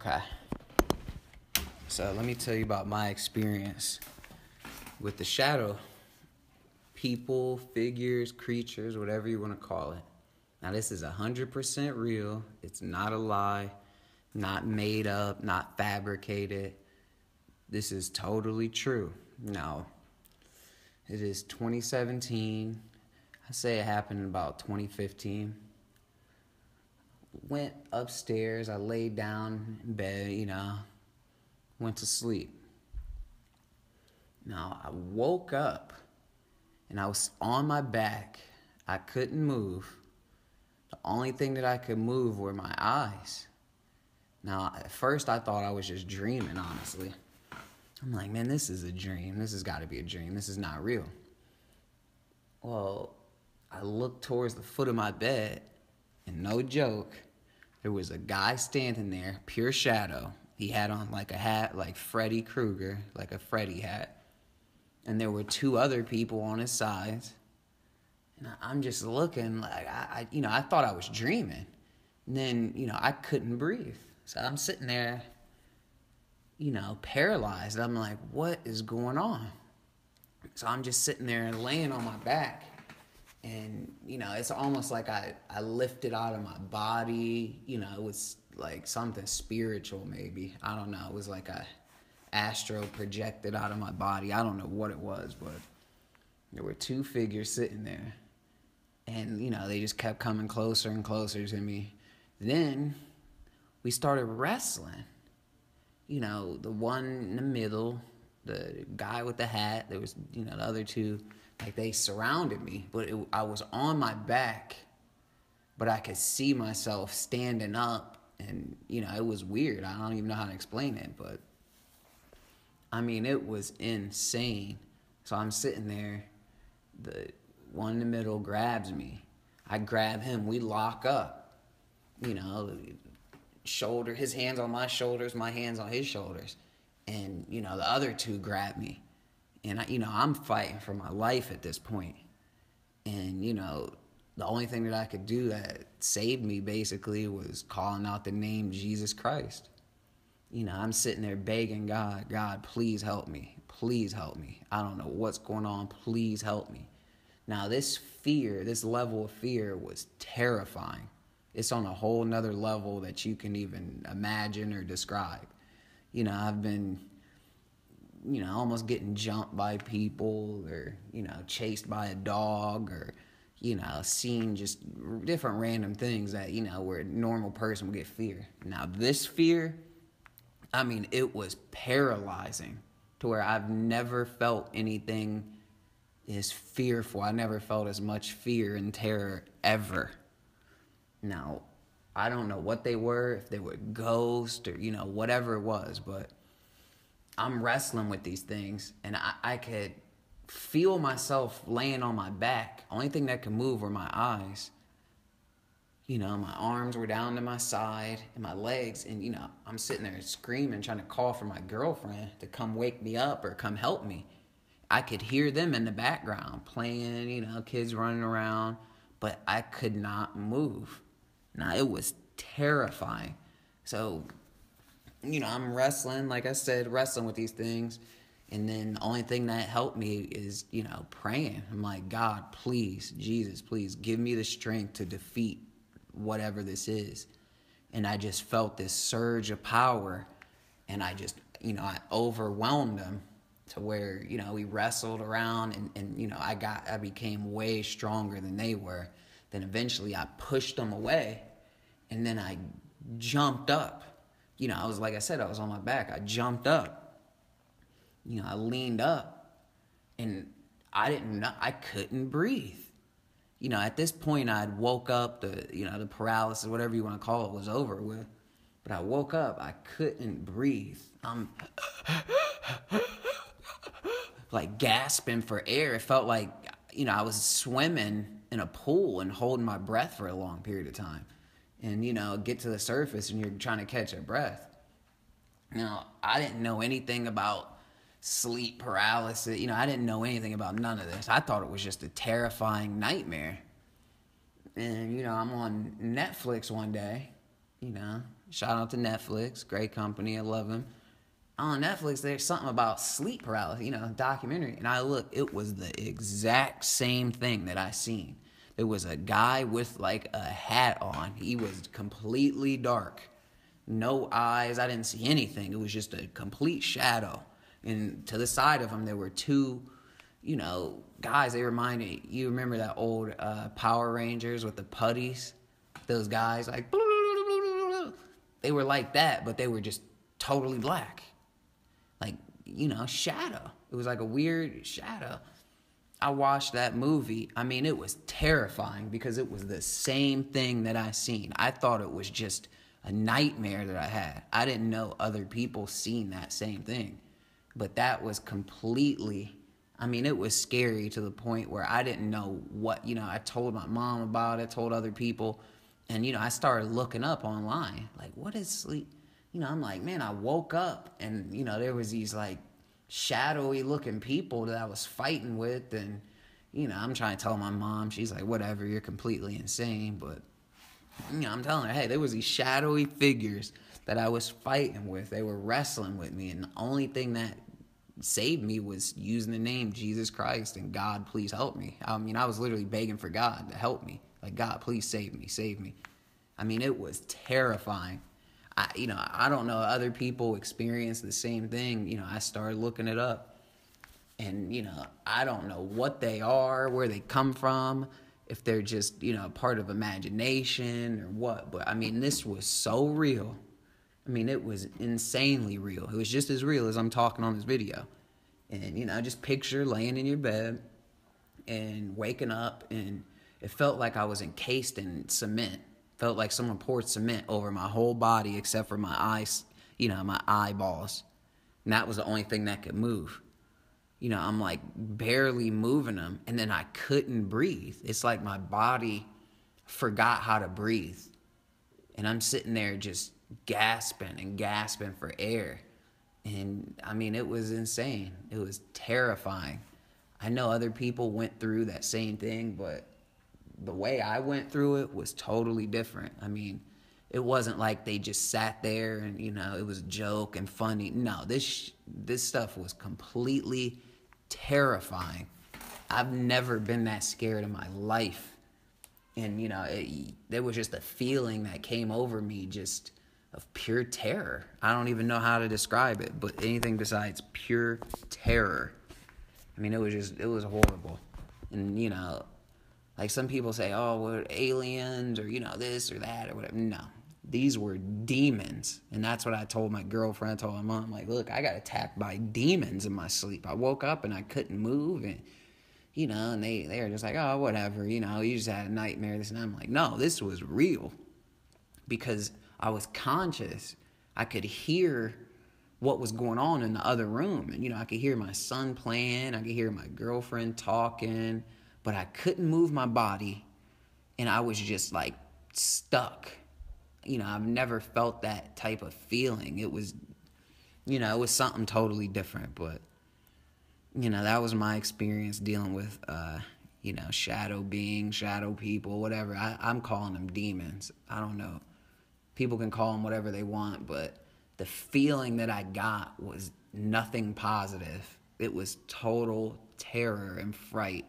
Okay. So let me tell you about my experience with the shadow. People, figures, creatures, whatever you want to call it. Now this is 100% real. It's not a lie, not made up, not fabricated. This is totally true. Now, it is 2017. I say it happened in about 2015. Went upstairs, I laid down in bed, went to sleep. Now, I woke up and I was on my back. I couldn't move. The only thing that I could move were my eyes. Now, at first I thought I was just dreaming, honestly. I'm like, man, this is a dream. This has got to be a dream. This is not real. Well, I looked towards the foot of my bed, and no joke, there was a guy standing there, pure shadow. He had on like a hat like Freddy Krueger, like a Freddy hat. And there were two other people on his sides. And I'm just looking like, I thought I was dreaming. And then, I couldn't breathe. So I'm sitting there, paralyzed. I'm like, what is going on? So I'm just sitting there laying on my back. And, it's almost like I lifted out of my body. It was like something spiritual maybe. I don't know. It was like a astro projected out of my body. I don't know what it was, but there were two figures sitting there. And, they just kept coming closer and closer to me. Then we started wrestling. The one in the middle, the guy with the hat, there was, the other two, like they surrounded me. But I was on my back, but I could see myself standing up. And, it was weird. I don't even know how to explain it, but it was insane. So I'm sitting there, the one in the middle grabs me. I grab him, we lock up. Shoulder, his hands on my shoulders, my hands on his shoulders. And, the other two grab me. And, I'm fighting for my life at this point. And, the only thing that I could do that saved me basically was calling out the name Jesus Christ. I'm sitting there begging God, please help me. Please help me. I don't know what's going on. Please help me. Now, this level of fear was terrifying. It's on a whole nother level that you can even imagine or describe. I've been, almost getting jumped by people or, chased by a dog or, seen just different random things that, where a normal person would get fear. Now, this fear, it was paralyzing to where I've never felt anything as fearful. I never felt as much fear and terror ever. Now, I don't know what they were, if they were ghosts or, whatever it was, but I'm wrestling with these things and I could feel myself laying on my back. Only thing that could move were my eyes. My arms were down to my side and my legs. And, I'm sitting there screaming, trying to call for my girlfriend to come wake me up or come help me. I could hear them in the background playing, kids running around. But I could not move. Now, it was terrifying. So, I'm wrestling, like I said, wrestling with these things. And then the only thing that helped me is, praying. I'm like, God, please, Jesus, please give me the strength to defeat whatever this is. And I just felt this surge of power. And I just, I overwhelmed them to where, we wrestled around and I became way stronger than they were. Then eventually I pushed them away and then I jumped up. I was, like I said, I was on my back. I jumped up. I leaned up and I couldn't breathe. At this point I'd woke up, the paralysis, whatever you want to call it, was over with. But I woke up, I couldn't breathe. I'm like gasping for air. It felt like, I was swimming in a pool and holding my breath for a long period of time. And, get to the surface and you're trying to catch your breath. Now, I didn't know anything about sleep paralysis. I didn't know anything about none of this. I thought it was just a terrifying nightmare. And, I'm on Netflix one day You know, shout out to Netflix, great company, I love them. On Netflix, there's something about sleep paralysis, documentary. And I look, it was the exact same thing that I seen. There was a guy with like a hat on. He was completely dark. No eyes. I didn't see anything. It was just a complete shadow. And to the side of him, there were two, guys. They reminded you remember that old Power Rangers with the putties? Those guys, like, they were like that, but they were just totally black. Like, shadow. It was like a weird shadow. I watched that movie. I mean, it was terrifying because it was the same thing that I seen. I thought it was just a nightmare that I had. I didn't know other people seen that same thing. But that was completely, it was scary to the point where I didn't know what, I told my mom about it, told other people. And, I started looking up online. Like, what is sleep? I'm like, man, I woke up and, there was these like shadowy looking people that I was fighting with. And, I'm trying to tell my mom, she's like, whatever, you're completely insane. But, I'm telling her, hey, there was these shadowy figures that I was fighting with. They were wrestling with me. And the only thing that saved me was using the name Jesus Christ and God, please help me. I was literally begging for God to help me. Like, God, please save me, save me. It was terrifying. I don't know, other people experience the same thing. I started looking it up. And, I don't know what they are, where they come from, if they're just, part of imagination or what. But, this was so real. It was insanely real. It was just as real as I'm talking on this video. And, just picture laying in your bed and waking up, and it felt like I was encased in cement. Felt like someone poured cement over my whole body except for my eyes, my eyeballs. And that was the only thing that could move. I'm like barely moving them, and then I couldn't breathe. It's like my body forgot how to breathe. And I'm sitting there just gasping and gasping for air. And it was insane. It was terrifying. I know other people went through that same thing, but the way I went through it was totally different. It wasn't like they just sat there and, it was a joke and funny. No, this stuff was completely terrifying. I've never been that scared in my life. And, there was just a feeling that came over me just of pure terror. I don't even know how to describe it, but anything besides pure terror. It was horrible. And, like some people say, oh, we're aliens or, this or that or whatever. No, these were demons. And that's what I told my girlfriend. I told my mom, like, look, I got attacked by demons in my sleep. I woke up and I couldn't move. And, and they were just like, oh, whatever. You just had a nightmare. This and that. I'm like, no, this was real. Because I was conscious. I could hear what was going on in the other room. And, I could hear my son playing. I could hear my girlfriend talking. But I couldn't move my body, and I was just, like, stuck. I've never felt that type of feeling. It was, it was something totally different. But, that was my experience dealing with, shadow beings, shadow people, whatever. I'm calling them demons. I don't know. People can call them whatever they want, but the feeling that I got was nothing positive. It was total terror and fright.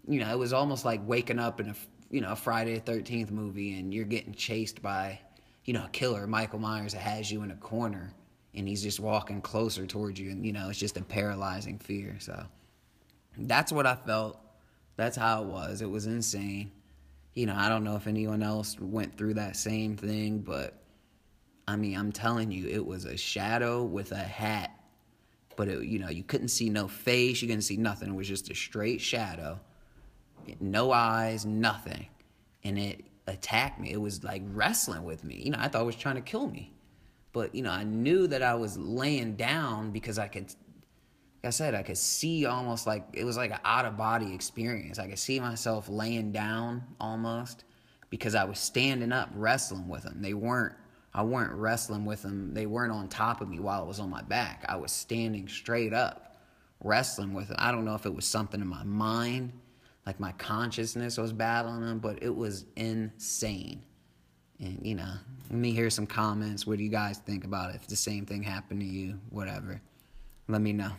It was almost like waking up in a Friday the 13th movie and you're getting chased by, a killer, Michael Myers, that has you in a corner and he's just walking closer towards you and, it's just a paralyzing fear. So that's what I felt. That's how it was. It was insane. I don't know if anyone else went through that same thing, but I'm telling you, it was a shadow with a hat. But, you couldn't see no face. You couldn't see nothing. It was just a straight shadow. No eyes, nothing. And it attacked me. It was like wrestling with me. I thought it was trying to kill me. But, I knew that I was laying down because I could, like I said, I could see almost like, it was like an out-of-body experience. I could see myself laying down almost because I was standing up wrestling with them. I weren't wrestling with them. They weren't on top of me while I was on my back. I was standing straight up wrestling with them. I don't know if it was something in my mind, like my consciousness was battling them, but it was insane. And, you know, let me hear some comments. What do you guys think about it? If the same thing happened to you, whatever. Let me know.